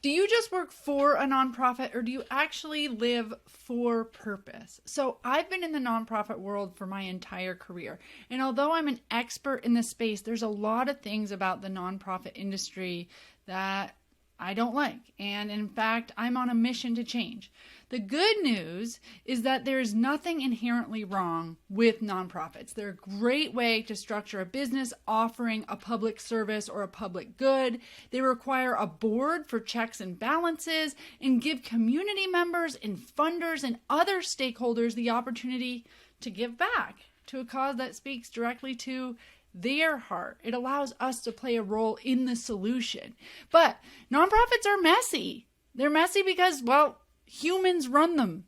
Do you just work for a nonprofit or do you actually live for purpose? So I've been in the nonprofit world for my entire career. And although I'm an expert in this space, there's a lot of things about the nonprofit industry that I don't like. And in fact, I'm on a mission to change. The good news is that there is nothing inherently wrong with nonprofits. They're a great way to structure a business offering a public service or a public good. They require a board for checks and balances and give community members and funders and other stakeholders the opportunity to give back to a cause that speaks directly to their heart. It allows us to play a role in the solution. But nonprofits are messy. They're messy because, well, humans run them.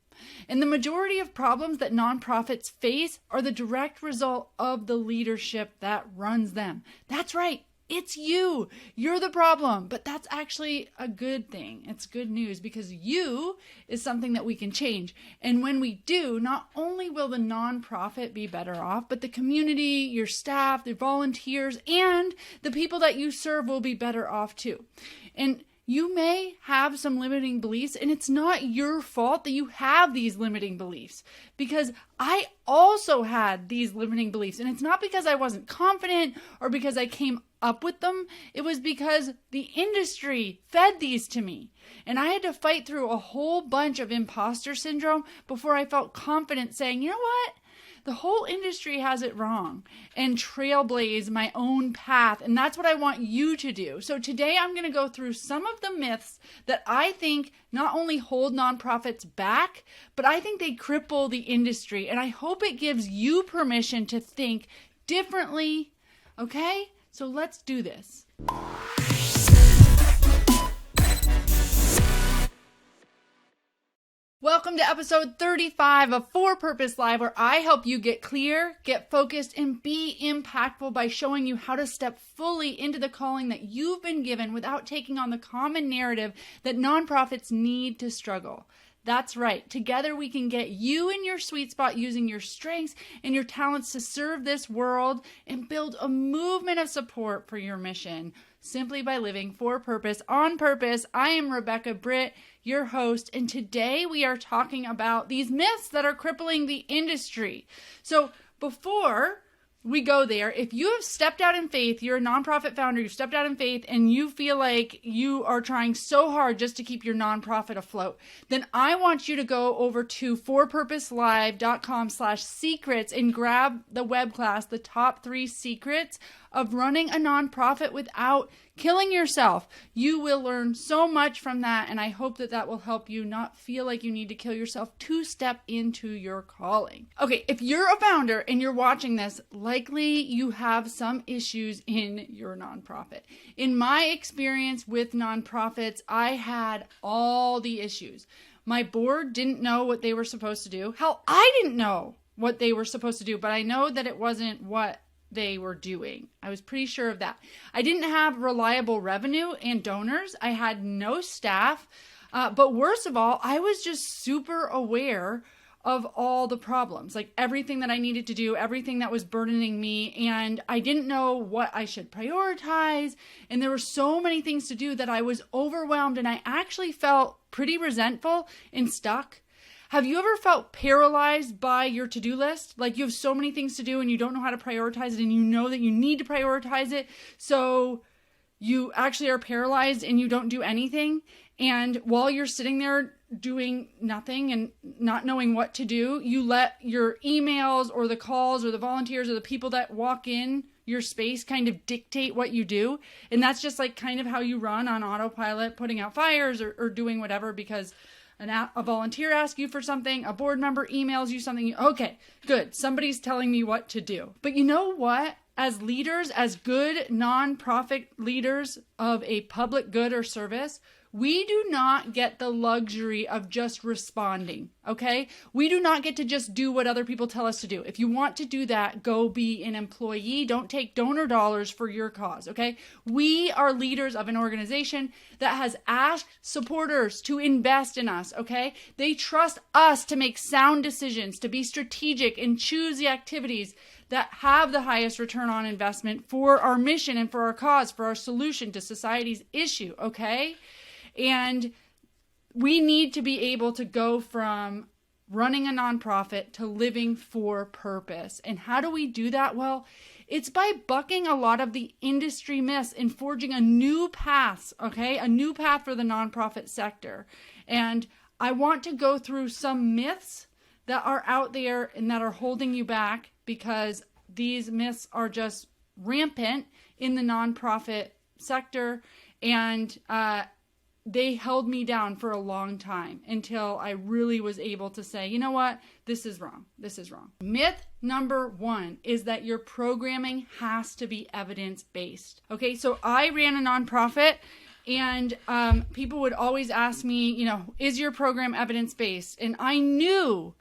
And the majority of problems that nonprofits face are the direct result of the leadership that runs them. That's right. It's you. You're the problem. But that's actually a good thing. It's good news because you is something that we can change. And when we do, not only will the nonprofit be better off, but the community, your staff, the volunteers, and the people that you serve will be better off too. And you may have some limiting beliefs, and it's not your fault that you have these limiting beliefs, because I also had these limiting beliefs, and it's not because I wasn't confident or because I came up with them. It was because the industry fed these to me, and I had to fight through a whole bunch of imposter syndrome before I felt confident saying, you know what? The whole industry has it wrong, and trailblaze my own path. And that's what I want you to do. So today I'm going to go through some of the myths that I think not only hold nonprofits back, but I think they cripple the industry. And I hope it gives you permission to think differently. Okay? So let's do this. Welcome to episode 35 of For Purpose Live, where I help you get clear, get focused, and be impactful by showing you how to step fully into the calling that you've been given without taking on the common narrative that nonprofits need to struggle. That's right. Together we can get you in your sweet spot using your strengths and your talents to serve this world and build a movement of support for your mission simply by living for purpose on purpose. I am Rebecca Britt, your host, and today we are talking about these myths that are crippling the industry. So before we go there, if you have stepped out in faith, you're a nonprofit founder, you've stepped out in faith, and you feel like you are trying so hard just to keep your nonprofit afloat, then I want you to go over to forpurposelive.com/secrets and grab the web class, the top 3 secrets of running a nonprofit without killing yourself. You will learn so much from that, and I hope that that will help you not feel like you need to kill yourself to step into your calling. Okay, if you're a founder and you're watching this, likely you have some issues in your nonprofit. In my experience with nonprofits, I had all the issues. My board didn't know what they were supposed to do. Hell, I didn't know what they were supposed to do, but I know that it wasn't what they were doing. I was pretty sure of that. I didn't have reliable revenue and donors. I had no staff. But worst of all, I was just super aware of all the problems, like everything that I needed to do, everything that was burdening me. And I didn't know what I should prioritize. And there were so many things to do that I was overwhelmed. And I actually felt pretty resentful and stuck. Have you ever felt paralyzed by your to-do list? Like you have so many things to do and you don't know how to prioritize it, and you know that you need to prioritize it. So you actually are paralyzed and you don't do anything. And while you're sitting there doing nothing and not knowing what to do, you let your emails or the calls or the volunteers or the people that walk in your space kind of dictate what you do. And that's just like kind of how you run on autopilot, putting out fires or doing whatever because a volunteer asks you for something, a board member emails you something. Okay, good. Somebody's telling me what to do. But you know what? As leaders, as good nonprofit leaders of a public good or service, we do not get the luxury of just responding, okay? We do not get to just do what other people tell us to do. If you want to do that, go be an employee. Don't take donor dollars for your cause, okay? We are leaders of an organization that has asked supporters to invest in us, okay? They trust us to make sound decisions, to be strategic and choose the activities that have the highest return on investment for our mission and for our cause, for our solution to society's issue, okay? And we need to be able to go from running a nonprofit to living for purpose. And how do we do that? Well, it's by bucking a lot of the industry myths and forging a new path, okay? A new path for the nonprofit sector. And I want to go through some myths that are out there and that are holding you back, because these myths are just rampant in the nonprofit sector, and they held me down for a long time until I really was able to say, you know what, this is wrong. This is wrong. Myth number 1 is that your programming has to be evidence-based. Okay, so I ran a nonprofit, and people would always ask me, you know, is your program evidence-based? And I knew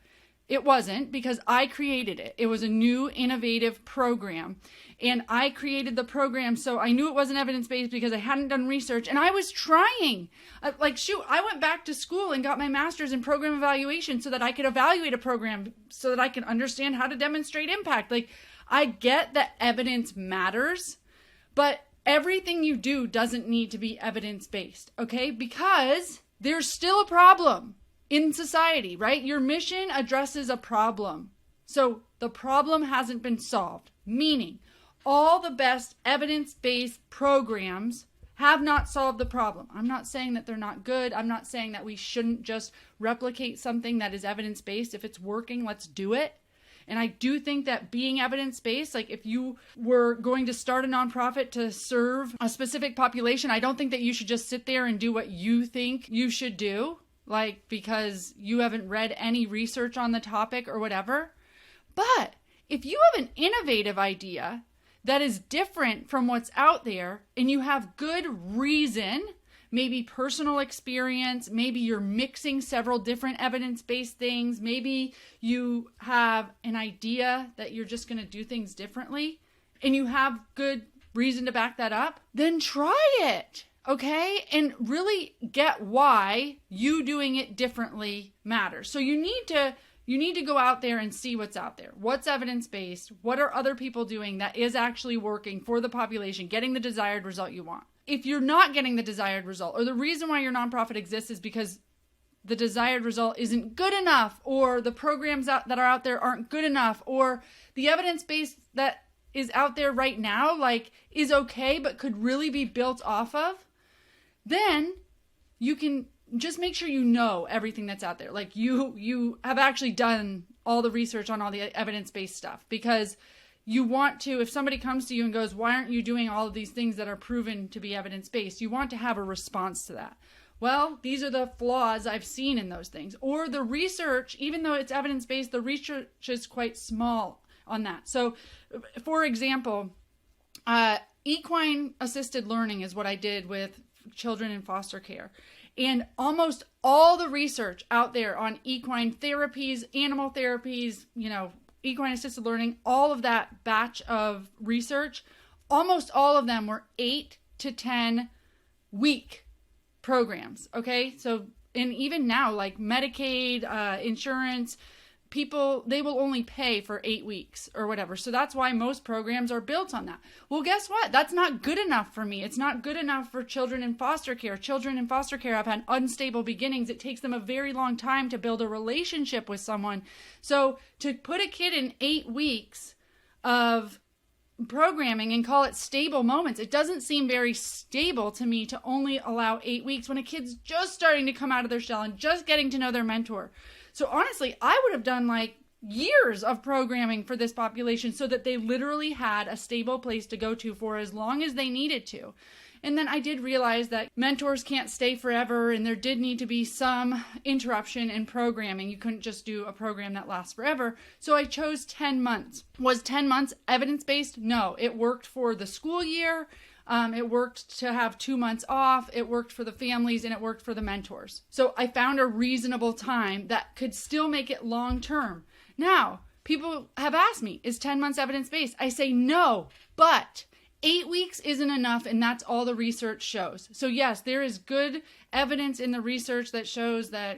it wasn't, because I created it. It was a new, innovative program. And I created the program, so I knew it wasn't evidence-based because I hadn't done research. And I was trying. I went back to school and got my master's in program evaluation so that I could evaluate a program, so that I could understand how to demonstrate impact. Like, I get that evidence matters, but everything you do doesn't need to be evidence-based, okay? Because there's still a problem in society, right? Your mission addresses a problem. So the problem hasn't been solved, meaning all the best evidence-based programs have not solved the problem. I'm not saying that they're not good. I'm not saying that we shouldn't just replicate something that is evidence-based. If it's working, let's do it. And I do think that being evidence-based, like if you were going to start a nonprofit to serve a specific population, I don't think that you should just sit there and do what you think you should do, like because you haven't read any research on the topic or whatever. But if you have an innovative idea that is different from what's out there, and you have good reason, maybe personal experience, maybe you're mixing several different evidence-based things, maybe you have an idea that you're just going to do things differently, and you have good reason to back that up, then try it, okay? And really get why you doing it differently matters. So you need to go out there and see what's out there. What's evidence-based? What are other people doing that is actually working for the population, getting the desired result you want? If you're not getting the desired result, or the reason why your nonprofit exists is because the desired result isn't good enough, or the programs that are out there aren't good enough, or the evidence-based that is out there right now, like, is okay, but could really be built off of, then you can just make sure you know everything that's out there. Like you have actually done all the research on all the evidence-based stuff, because you want to, if somebody comes to you and goes, why aren't you doing all of these things that are proven to be evidence-based? You want to have a response to that. Well, these are the flaws I've seen in those things. Or the research, even though it's evidence-based, the research is quite small on that. So, for example, equine assisted learning is what I did with children in foster care. And almost all the research out there on equine therapies, animal therapies, equine assisted learning, all of that batch of research, almost all of them were 8 to 10 week programs. Okay. So, and even now, like Medicaid, insurance, people, they will only pay for 8 weeks or whatever. So that's why most programs are built on that. Well, guess what? That's not good enough for me. It's not good enough for children in foster care. Children in foster care have had unstable beginnings. It takes them a very long time to build a relationship with someone. So to put a kid in 8 weeks of programming and call it stable moments, it doesn't seem very stable to me to only allow 8 weeks when a kid's just starting to come out of their shell and just getting to know their mentor. So honestly, I would have done like years of programming for this population so that they literally had a stable place to go to for as long as they needed to. And then I did realize that mentors can't stay forever, and there did need to be some interruption in programming. You couldn't just do a program that lasts forever. So I chose 10 months. Was 10 months evidence-based? No, it worked for the school year. It worked to have 2 months off. It worked for the families, and it worked for the mentors. So I found a reasonable time that could still make it long term. Now, people have asked me, is 10 months evidence-based? I say no, but 8 weeks isn't enough, and that's all the research shows. So yes, there is good evidence in the research that shows that,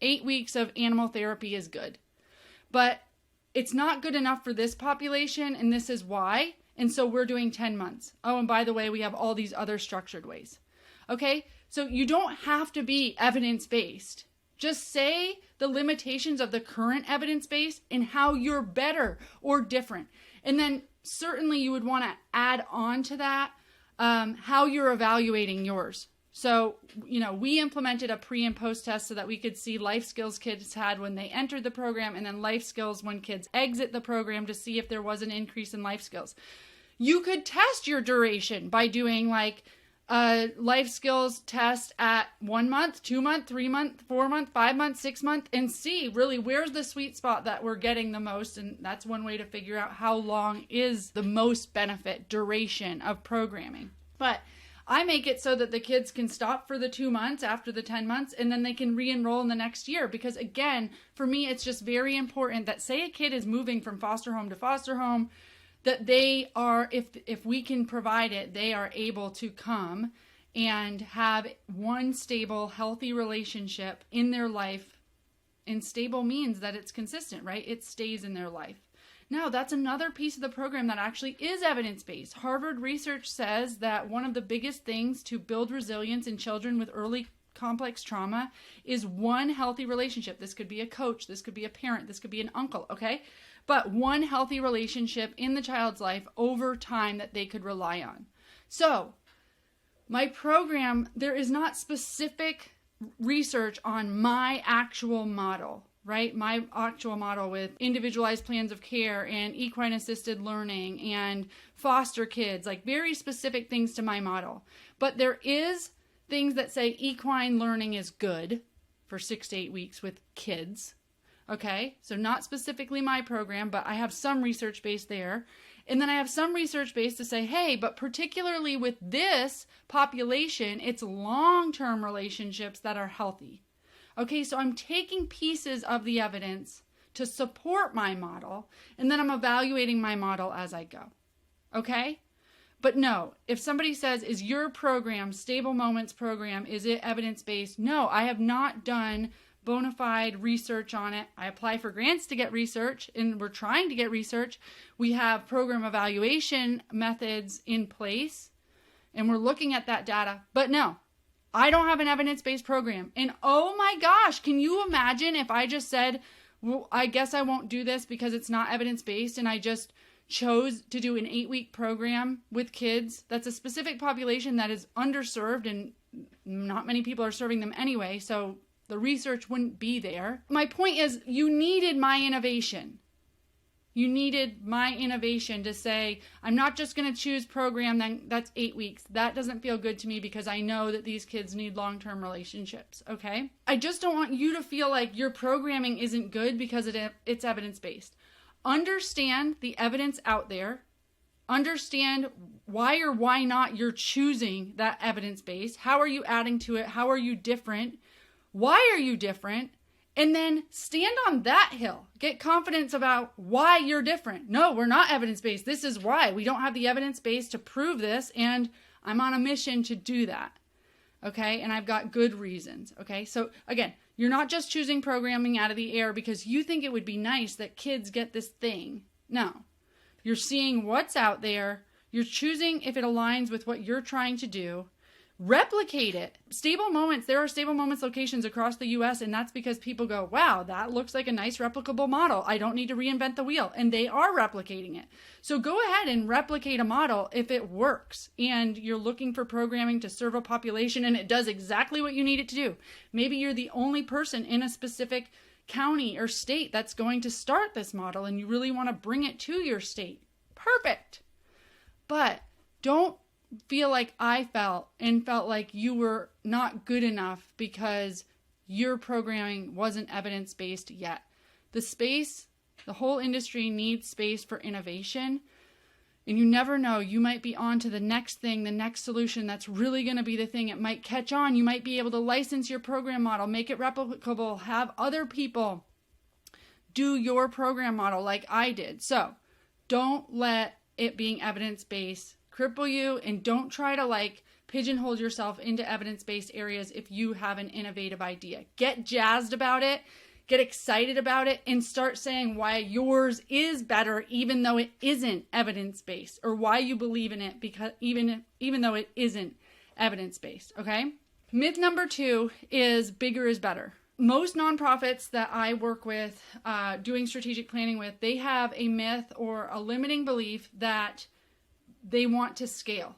8 weeks of animal therapy is good. But it's not good enough for this population, and this is why. And so we're doing 10 months. Oh, and by the way, we have all these other structured ways. Okay, So you don't have to be evidence-based. Just say the limitations of the current evidence-based and how you're better or different. And then certainly you would want to add on to that how you're evaluating yours. So, we implemented a pre and post test so that we could see life skills kids had when they entered the program, and then life skills when kids exit the program to see if there was an increase in life skills. You could test your duration by doing like a life skills test at 1 month, 2 month, 3 month, 4 month, 5 month, 6 month, and see really where's the sweet spot that we're getting the most. And that's one way to figure out how long is the most benefit duration of programming. But I make it so that the kids can stop for the 2 months after the 10 months, and then they can re-enroll in the next year. Because again, for me, it's just very important that say a kid is moving from foster home to foster home, that they are, if we can provide it, they are able to come and have one stable, healthy relationship in their life. And stable means that it's consistent, right? It stays in their life. Now, that's another piece of the program that actually is evidence-based. Harvard research says that one of the biggest things to build resilience in children with early complex trauma is one healthy relationship. This could be a coach, this could be a parent, this could be an uncle, okay? But one healthy relationship in the child's life over time that they could rely on. So, my program, there is not specific research on my actual model, right? My actual model with individualized plans of care and equine assisted learning and foster kids, like very specific things to my model. But there is things that say equine learning is good for 6 to 8 weeks with kids. Okay, so not specifically my program, but I have some research base there. And then I have some research base to say, hey, but particularly with this population, it's long-term relationships that are healthy. Okay, so I'm taking pieces of the evidence to support my model, and then I'm evaluating my model as I go. Okay? But no, if somebody says, is your program, Stable Moments program, is it evidence-based? No, I have not done bona fide research on it. I apply for grants to get research, and we're trying to get research. We have program evaluation methods in place, and we're looking at that data. But no, I don't have an evidence-based program. And oh my gosh, can you imagine if I just said, well, I guess I won't do this because it's not evidence-based, and I just chose to do an 8-week program with kids that's a specific population that is underserved, and not many people are serving them anyway, so the research wouldn't be there. My point is, you needed my innovation. You needed my innovation to say, I'm not just going to choose program that's 8 weeks. That doesn't feel good to me because I know that these kids need long-term relationships, okay? I just don't want you to feel like your programming isn't good because it's evidence-based. Understand the evidence out there. Understand why or why not you're choosing that evidence-based. How are you adding to it? How are you different? Why are you different? And then stand on that hill. Get confidence about why you're different. No, we're not evidence-based. This is why. We don't have the evidence base to prove this, and I'm on a mission to do that. Okay? And I've got good reasons. Okay? So again, you're not just choosing programming out of the air because you think it would be nice that kids get this thing. No. You're seeing what's out there. You're choosing if it aligns with what you're trying to do. Replicate it. Stable Moments, there are Stable Moments locations across the U.S., and that's because people go, wow, that looks like a nice replicable model. I don't need to reinvent the wheel. And they are replicating it. So go ahead and replicate a model if it works and you're looking for programming to serve a population and it does exactly what you need it to do. Maybe you're the only person in a specific county or state that's going to start this model and you really want to bring it to your state. Perfect. But don't feel like I felt like you were not good enough because your programming wasn't evidence-based yet. The whole industry needs space for innovation, and you never know, you might be on to the next thing, the next solution that's really going to be the thing. It might catch on. You might be able to license your program model, make it replicable, have other people do your program model like I did. So don't let it being evidence-based cripple you, and don't try to pigeonhole yourself into evidence-based areas if you have an innovative idea. Get jazzed about it, get excited about it, and start saying why yours is better even though it isn't evidence-based, or why you believe in it because even though it isn't evidence-based, okay? Myth number 2 is bigger is better. Most nonprofits that I work with, doing strategic planning with, they have a myth or a limiting belief that they want to scale.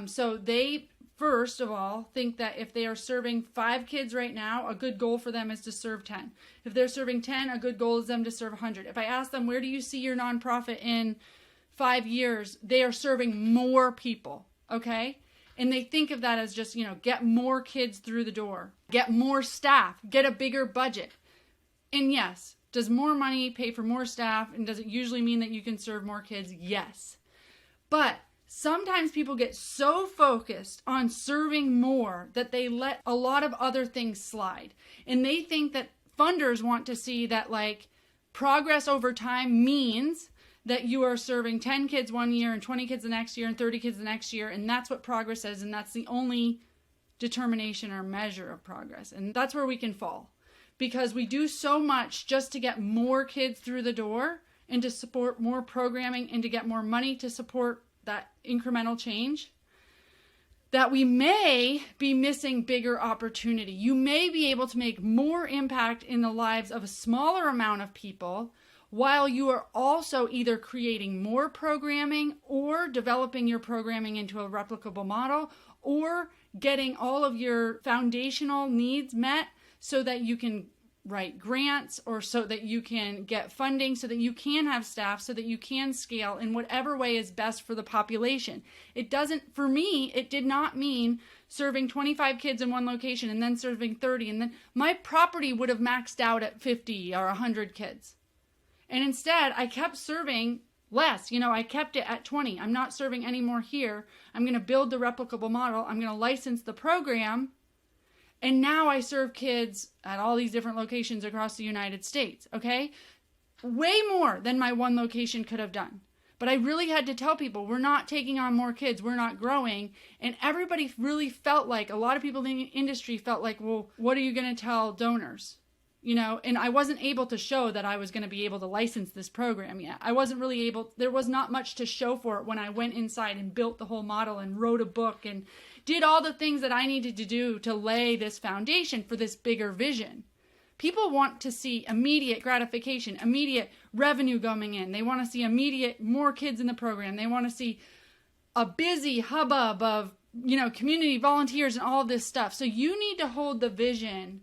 So they, first of all, think that if they are serving 5 kids right now, a good goal for them is to serve 10. If they're serving 10, a good goal is them to serve 100. If I ask them, where do you see your nonprofit in 5 years? They are serving more people, okay? And they think of that as just, get more kids through the door, get more staff, get a bigger budget. And yes, does more money pay for more staff? And does it usually mean that you can serve more kids? Yes. But sometimes people get so focused on serving more that they let a lot of other things slide. And they think that funders want to see that progress over time means that you are serving 10 kids one year and 20 kids the next year and 30 kids the next year. And that's what progress is. And that's the only determination or measure of progress. And that's where we can fall, because we do so much just to get more kids through the door and to support more programming and to get more money to support that incremental change, that we may be missing bigger opportunity. You may be able to make more impact in the lives of a smaller amount of people, while you are also either creating more programming or developing your programming into a replicable model, or getting all of your foundational needs met so that you can write grants, or so that you can get funding, so that you can have staff, so that you can scale in whatever way is best for the population. For me, it did not mean serving 25 kids in one location and then serving 30, and then my property would have maxed out at 50 or 100 kids. And instead, I kept serving less. I kept it at 20. I'm not serving any more here. I'm going to build the replicable model. I'm going to license the program. And now I serve kids at all these different locations across the United States, okay? Way more than my one location could have done. But I really had to tell people, we're not taking on more kids. We're not growing. And everybody really felt like, a lot of people in the industry felt like, well, what are you going to tell donors? And I wasn't able to show that I was going to be able to license this program yet. I wasn't really able, there was not much to show for it when I went inside and built the whole model and wrote a book and did all the things that I needed to do to lay this foundation for this bigger vision. People want to see immediate gratification, immediate revenue coming in. They want to see immediate more kids in the program. They want to see a busy hubbub of, community volunteers and all of this stuff. So you need to hold the vision.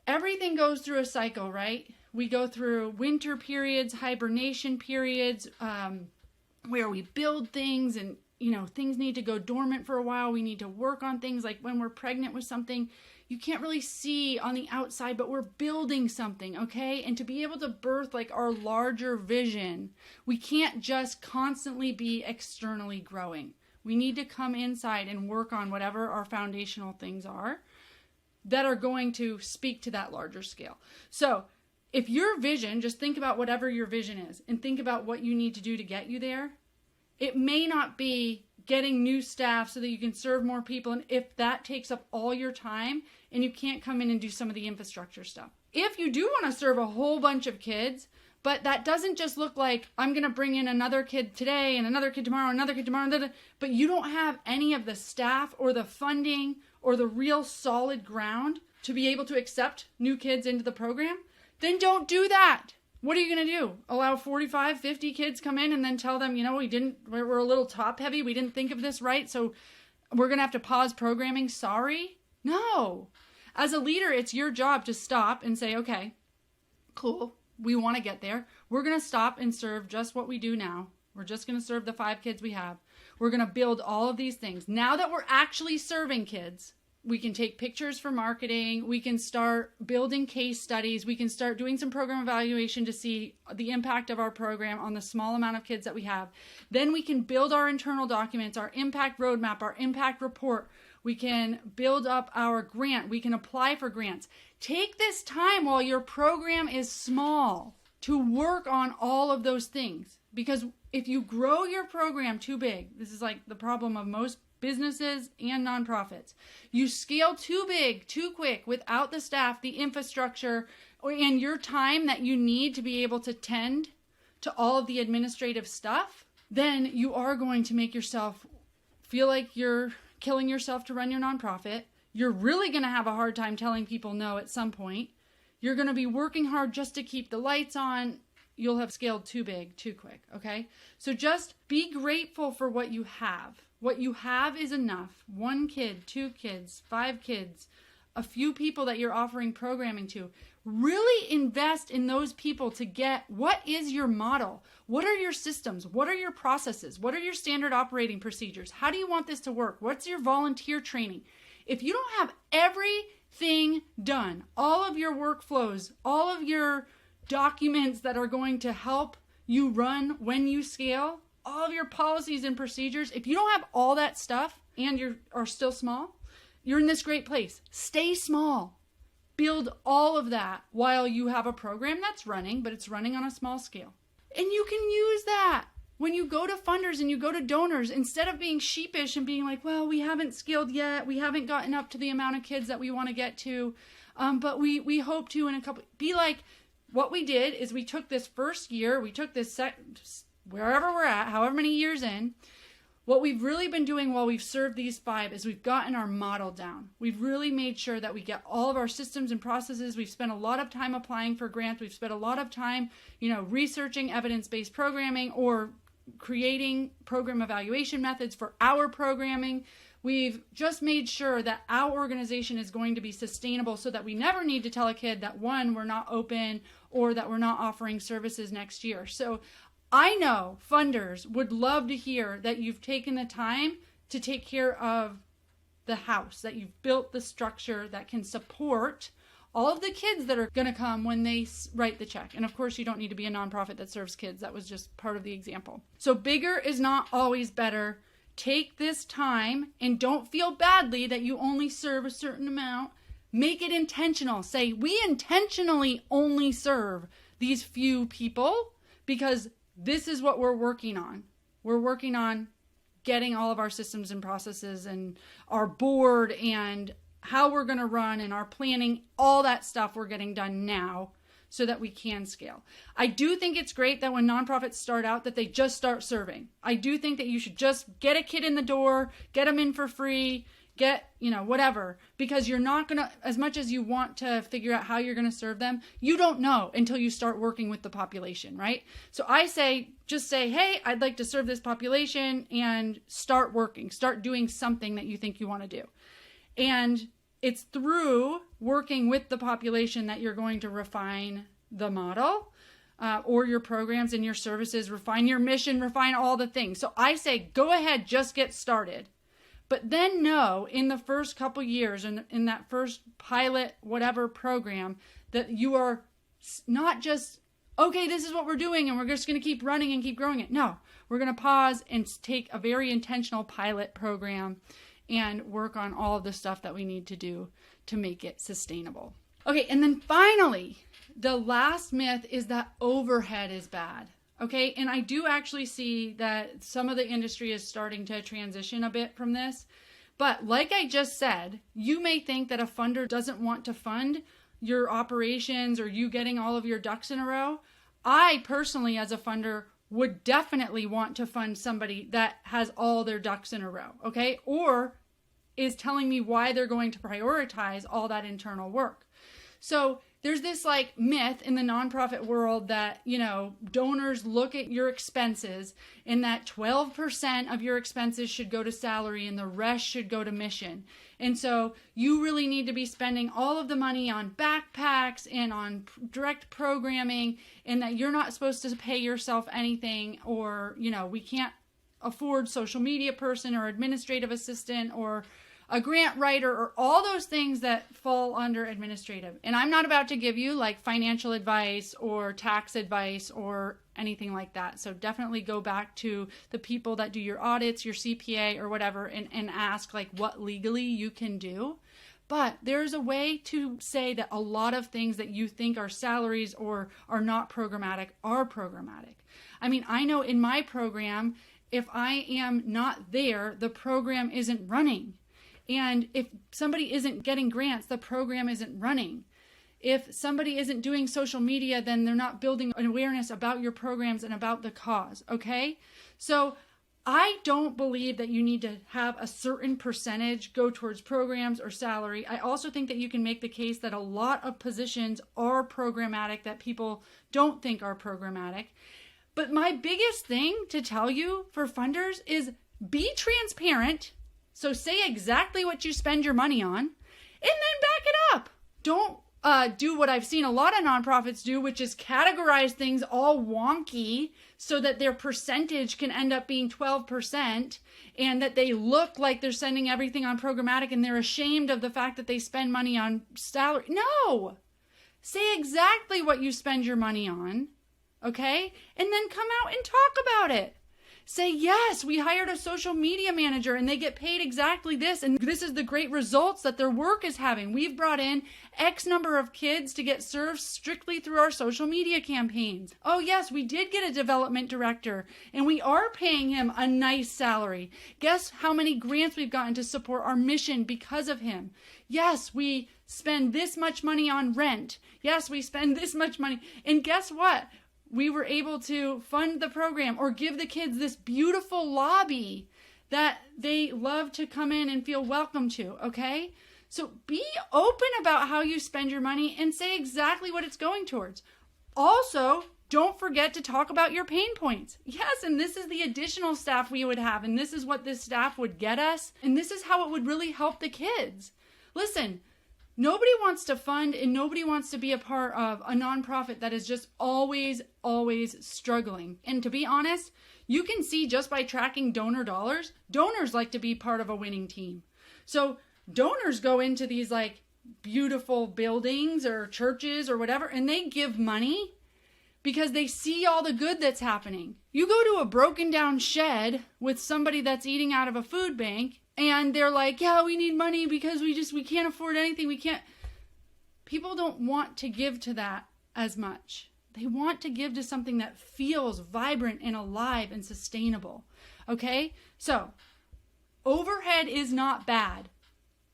Everything goes through a cycle, right? We go through winter periods, hibernation periods, where we build things and, things need to go dormant for a while. We need to work on things like when we're pregnant with something. You can't really see on the outside, but we're building something, okay? And to be able to birth our larger vision, we can't just constantly be externally growing. We need to come inside and work on whatever our foundational things are that are going to speak to that larger scale. So if your vision, just think about whatever your vision is and think about what you need to do to get you there. It may not be getting new staff so that you can serve more people. And if that takes up all your time and you can't come in and do some of the infrastructure stuff. If you do want to serve a whole bunch of kids, but that doesn't just look like I'm going to bring in another kid today and another kid tomorrow, another kid tomorrow, but you don't have any of the staff or the funding or the real solid ground to be able to accept new kids into the program, then don't do that. What are you going to do? Allow 45, 50 kids come in and then tell them, we're a little top heavy. We didn't think of this right. So we're going to have to pause programming. Sorry. No. As a leader, it's your job to stop and say, okay, cool. We want to get there. We're going to stop and serve just what we do now. We're just going to serve the 5 kids we have. We're going to build all of these things. Now that we're actually serving kids, we can take pictures for marketing. We can start building case studies. We can start doing some program evaluation to see the impact of our program on the small amount of kids that we have. Then we can build our internal documents, our impact roadmap, our impact report. We can build up our grant. We can apply for grants. Take this time while your program is small to work on all of those things. Because if you grow your program too big, this is the problem of most businesses and nonprofits. You scale too big, too quick, without the staff, the infrastructure, and your time that you need to be able to tend to all of the administrative stuff, then you are going to make yourself feel like you're killing yourself to run your nonprofit. You're really going to have a hard time telling people no at some point. You're going to be working hard just to keep the lights on. You'll have scaled too big, too quick, okay? So just be grateful for what you have. What you have is enough. 1 kid, 2 kids, 5 kids, a few people that you're offering programming to. Really invest in those people to get what is your model? What are your systems? What are your processes? What are your standard operating procedures? How do you want this to work? What's your volunteer training? If you don't have everything done, all of your workflows, all of your documents that are going to help you run when you scale, all of your policies and procedures, if you don't have all that stuff and you are still small, you're in this great place. Stay small. Build all of that while you have a program that's running, but it's running on a small scale. And you can use that when you go to funders and you go to donors, instead of being sheepish and being like, well, we haven't scaled yet. We haven't gotten up to the amount of kids that we want to get to. But we hope to in a couple. Be like, what we did is we took this first year, we took this wherever we're at, however many years in. What we've really been doing while we've served these 5 is we've gotten our model down. We've really made sure that we get all of our systems and processes. We've spent a lot of time applying for grants. We've spent a lot of time, researching evidence-based programming or creating program evaluation methods for our programming. We've just made sure that our organization is going to be sustainable so that we never need to tell a kid that, 1, we're not open or that we're not offering services next year. So I know funders would love to hear that you've taken the time to take care of the house, that you've built the structure that can support all of the kids that are going to come when they write the check. And of course, you don't need to be a nonprofit that serves kids. That was just part of the example. So bigger is not always better. Take this time and don't feel badly that you only serve a certain amount. Make it intentional. Say, we intentionally only serve these few people because this is what we're working on. We're working on getting all of our systems and processes and our board and how we're going to run and our planning, all that stuff we're getting done now so that we can scale. I do think it's great that when nonprofits start out that they just start serving. I do think that you should just get a kid in the door, get them in for free, get, whatever, because you're not going to, as much as you want to figure out how you're going to serve them, you don't know until you start working with the population, right? So I say, just say, hey, I'd like to serve this population and start working, start doing something that you think you want to do. And it's through working with the population that you're going to refine the model or your programs and your services, refine your mission, refine all the things. So I say, go ahead, just get started. But then know in the first couple years, in that first pilot, whatever program, that you are not just, okay, this is what we're doing and we're just going to keep running and keep growing it. No, we're going to pause and take a very intentional pilot program and work on all of the stuff that we need to do to make it sustainable. Okay, and then finally, the last myth is that overhead is bad. Okay, and I do actually see that some of the industry is starting to transition a bit from this. But like I just said, you may think that a funder doesn't want to fund your operations or you getting all of your ducks in a row. I personally, as a funder, would definitely want to fund somebody that has all their ducks in a row, okay? Or is telling me why they're going to prioritize all that internal work. So there's this myth in the nonprofit world that, donors look at your expenses and that 12% of your expenses should go to salary and the rest should go to mission. And so you really need to be spending all of the money on backpacks and on direct programming, and that you're not supposed to pay yourself anything, or, we can't afford social media person or administrative assistant or a grant writer or all those things that fall under administrative. And I'm not about to give you financial advice or tax advice or anything like that. So definitely go back to the people that do your audits, your CPA or whatever, and ask what legally you can do. But there's a way to say that a lot of things that you think are salaries or are not programmatic are programmatic. I mean, I know in my program, if I am not there, the program isn't running. And if somebody isn't getting grants, the program isn't running. If somebody isn't doing social media, then they're not building an awareness about your programs and about the cause, okay? So I don't believe that you need to have a certain percentage go towards programs or salary. I also think that you can make the case that a lot of positions are programmatic that people don't think are programmatic. But my biggest thing to tell you for funders is be transparent. So say exactly what you spend your money on and then back it up. Don't do what I've seen a lot of nonprofits do, which is categorize things all wonky so that their percentage can end up being 12% and that they look like they're sending everything on programmatic and they're ashamed of the fact that they spend money on salary. No! Say exactly what you spend your money on, okay? And then come out and talk about it. Say, yes, we hired a social media manager and they get paid exactly this. And this is the great results that their work is having. We've brought in X number of kids to get served strictly through our social media campaigns. Oh, yes, we did get a development director and we are paying him a nice salary. Guess how many grants we've gotten to support our mission because of him? Yes, we spend this much money on rent. Yes, we spend this much money. And guess what? We were able to fund the program or give the kids this beautiful lobby that they love to come in and feel welcome to, okay? So be open about how you spend your money and say exactly what it's going towards. Also, don't forget to talk about your pain points. Yes, and this is the additional staff we would have, and this is what this staff would get us, and this is how it would really help the kids. Listen, nobody wants to fund and nobody wants to be a part of a nonprofit that is just always struggling. And to be honest, you can see just by tracking donor dollars, donors like to be part of a winning team. So donors go into these like beautiful buildings or churches or whatever, and they give money because they see all the good that's happening. You go to a broken down shed with somebody that's eating out of a food bank, and they're like, yeah, we need money because we can't afford anything. People don't want to give to that as much. They want to give to something that feels vibrant and alive and sustainable. Okay? So, overhead is not bad.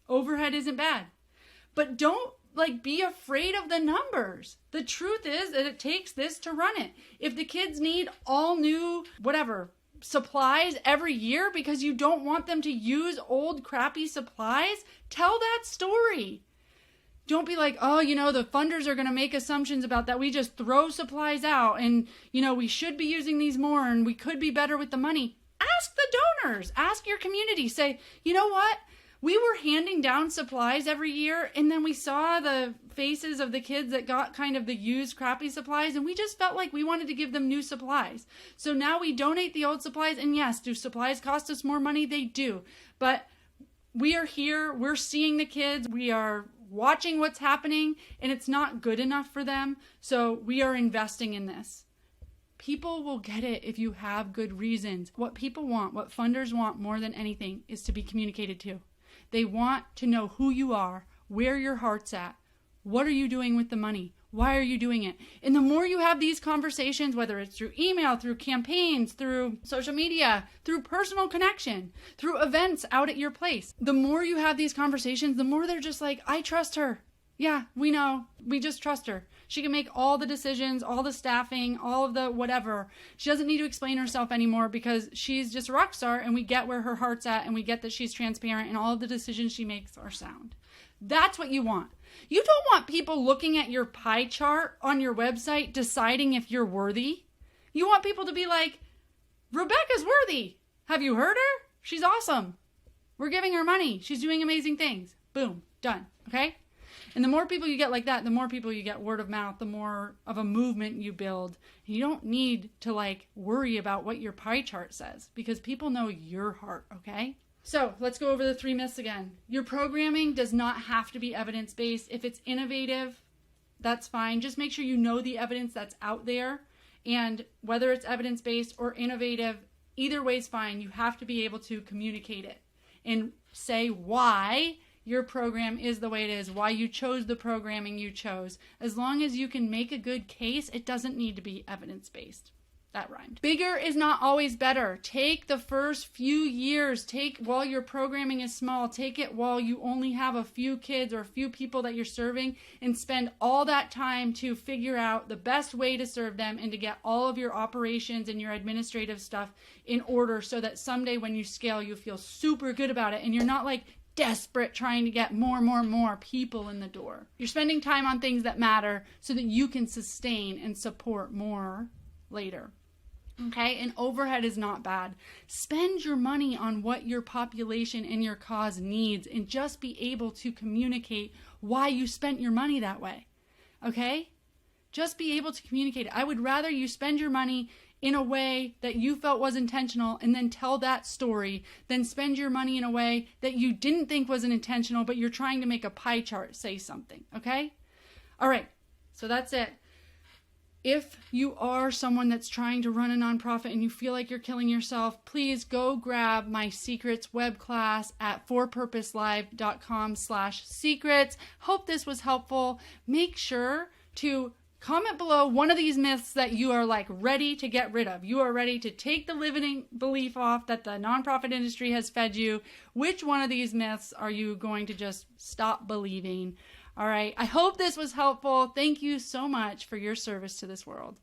Overhead isn't bad. But don't be afraid of the numbers. The truth is that it takes this to run it. If the kids need all new, supplies every year because you don't want them to use old crappy supplies, tell that story. Don't be like, oh, the funders are going to make assumptions about that. We just throw supplies out and, we should be using these more and we could be better with the money. Ask the donors. Ask your community. Say, you know what? We were handing down supplies every year and then we saw the faces of the kids that got kind of the used crappy supplies and we just felt like we wanted to give them new supplies. So now we donate the old supplies, and yes, do supplies cost us more money? They do. But we are here, we're seeing the kids, we are watching what's happening, and it's not good enough for them. So we are investing in this. People will get it if you have good reasons. What people want, what funders want more than anything, is to be communicated to. They want to know who you are, where your heart's at, what are you doing with the money, why are you doing it? And the more you have these conversations, whether it's through email, through campaigns, through social media, through personal connection, through events out at your place, the more you have these conversations, the more they're just like, I trust her. Yeah, we know. We just trust her. She can make all the decisions, all the staffing, all of the whatever. She doesn't need to explain herself anymore because she's just a rock star and we get where her heart's at and we get that she's transparent and all of the decisions she makes are sound. That's what you want. You don't want people looking at your pie chart on your website deciding if you're worthy. You want people to be like, Rebecca's worthy. Have you heard her? She's awesome. We're giving her money. She's doing amazing things. Boom. Done. Okay? And the more people you get like that, the more people you get word of mouth, the more of a movement you build. You don't need to worry about what your pie chart says because people know your heart, okay? So let's go over the 3 myths again. Your programming does not have to be evidence-based. If it's innovative, that's fine. Just make sure you know the evidence that's out there. And whether it's evidence-based or innovative, either way is fine. You have to be able to communicate it and say why your program is the way it is, why you chose the programming you chose. As long as you can make a good case, it doesn't need to be evidence-based. That rhymed. Bigger is not always better. Take the first few years, while your programming is small, take it while you only have a few kids or a few people that you're serving, and spend all that time to figure out the best way to serve them and to get all of your operations and your administrative stuff in order, so that someday when you scale, you feel super good about it and you're not like desperate trying to get more people in the door. You're spending time on things that matter so that you can sustain and support more later. Okay, and overhead is not bad. Spend your money on what your population and your cause needs, and just be able to communicate why you spent your money that way. Okay? Just be able to communicate it. I would rather you spend your money in a way that you felt was intentional and then tell that story than spend your money in a way that you didn't think wasn't intentional, but you're trying to make a pie chart say something. Okay? All right, so that's it. If you are someone that's trying to run a nonprofit and you feel like you're killing yourself, please go grab my secrets web class at forpurposelive.com/secrets. Hope this was helpful. Make sure to comment below one of these myths that you are like ready to get rid of. You are ready to take the limiting belief off that the nonprofit industry has fed you. Which one of these myths are you going to just stop believing? All right. I hope this was helpful. Thank you so much for your service to this world.